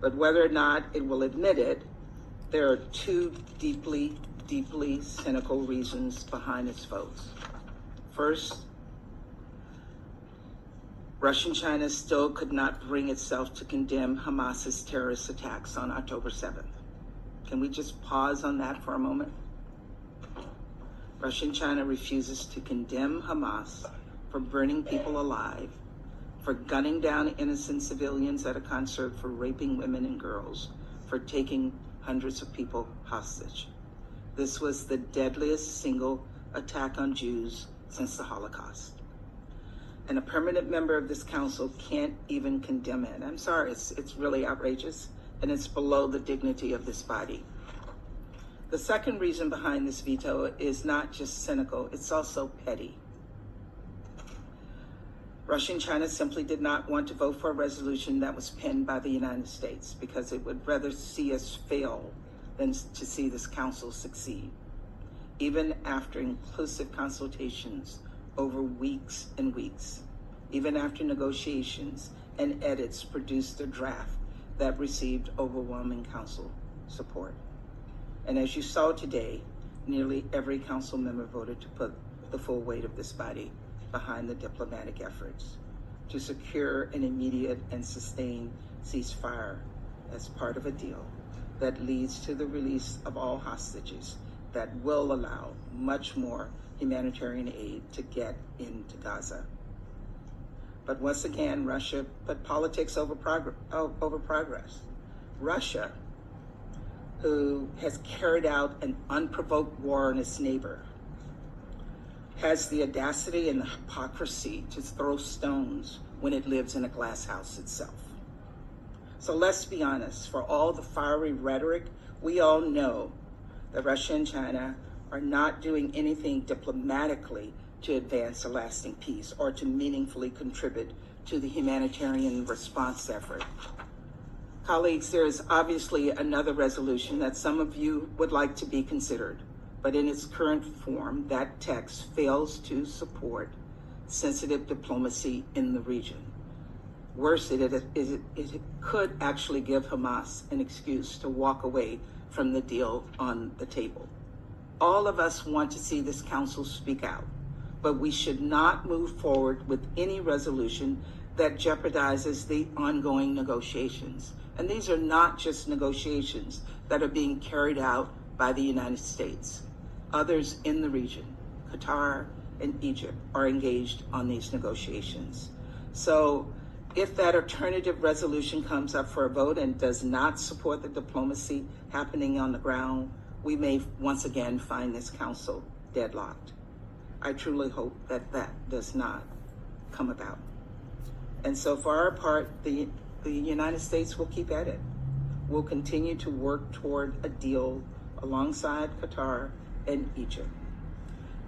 But whether or not it will admit it, there are two deeply, deeply cynical reasons behind its votes. First, Russia and China still could not bring itself to condemn Hamas's terrorist attacks on October 7th. Can we just pause on that for a moment? Russia and China refuses to condemn Hamas for burning people alive, for gunning down innocent civilians at a concert, for raping women and girls, for taking hundreds of people hostage. This was the deadliest single attack on Jews since the Holocaust. And a permanent member of this council can't even condemn it. I'm sorry, it's really outrageous, and it's below the dignity of this body. The second reason behind this veto is not just cynical, it's also petty. Russia and China simply did not want to vote for a resolution that was penned by the United States because it would rather see us fail than to see this council succeed. Even after inclusive consultations over weeks and weeks, even after negotiations and edits produced a draft that received overwhelming council support. And as you saw today, nearly every council member voted to put the full weight of this body behind the diplomatic efforts to secure an immediate and sustained ceasefire as part of a deal that leads to the release of all hostages that will allow much more humanitarian aid to get into Gaza. But once again, Russia put politics over progress. Russia, who has carried out an unprovoked war on its neighbor, has the audacity and the hypocrisy to throw stones when it lives in a glass house itself. So let's be honest, for all the fiery rhetoric, we all know that Russia and China are not doing anything diplomatically to advance a lasting peace or to meaningfully contribute to the humanitarian response effort. Colleagues, there is obviously another resolution that some of you would like to be considered, but in its current form, that text fails to support sensitive diplomacy in the region. Worse, it could actually give Hamas an excuse to walk away from the deal on the table. All of us want to see this council speak out, but we should not move forward with any resolution that jeopardizes the ongoing negotiations. And these are not just negotiations that are being carried out by the United States. Others in the region, Qatar and Egypt, are engaged on these negotiations. So if that alternative resolution comes up for a vote and does not support the diplomacy happening on the ground, we may once again find this council deadlocked. I truly hope that that does not come about. And so for our part, the United States will keep at it. We'll continue to work toward a deal alongside Qatar and Egypt.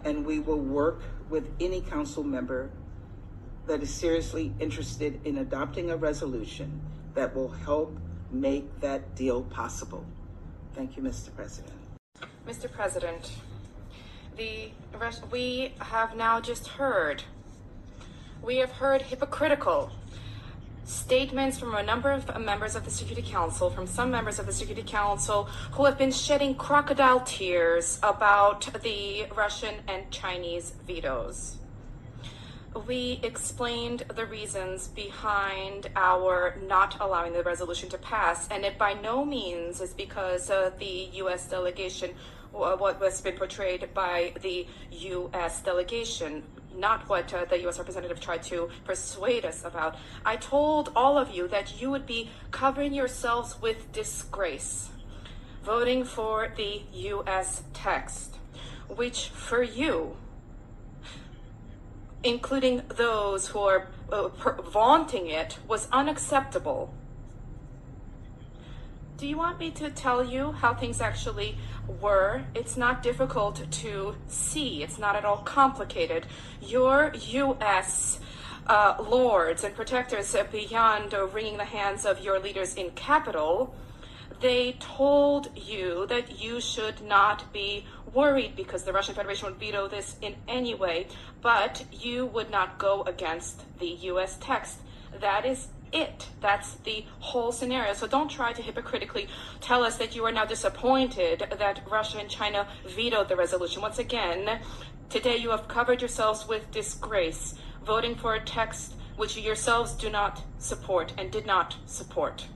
And we will work with any council member that is seriously interested in adopting a resolution that will help make that deal possible. Thank you, Mr. President. Mr. President, we have now just heard, hypocritical statements from a number of members of the Security Council, from some members of the Security Council who have been shedding crocodile tears about the Russian and Chinese vetoes. We explained the reasons behind our not allowing the resolution to pass, and it by no means is because the U.S. delegation, what was been portrayed by the U.S. delegation, not what the U.S. representative tried to persuade us about. I told all of you that you would be covering yourselves with disgrace, voting for the U.S. text, which for you, including those who are vaunting it, was unacceptable. Do you want me to tell you how things actually were? It's not difficult to see. It's not at all complicated. Your U.S. lords and protectors, beyond wringing the hands of your leaders in capital, they told you that you should not be worried because the Russian Federation would veto this in any way, but you would not go against the U.S. text. That is it. That's the whole scenario. So don't try to hypocritically tell us that you are now disappointed that Russia and China vetoed the resolution. Once again, today you have covered yourselves with disgrace, voting for a text which you yourselves do not support and did not support.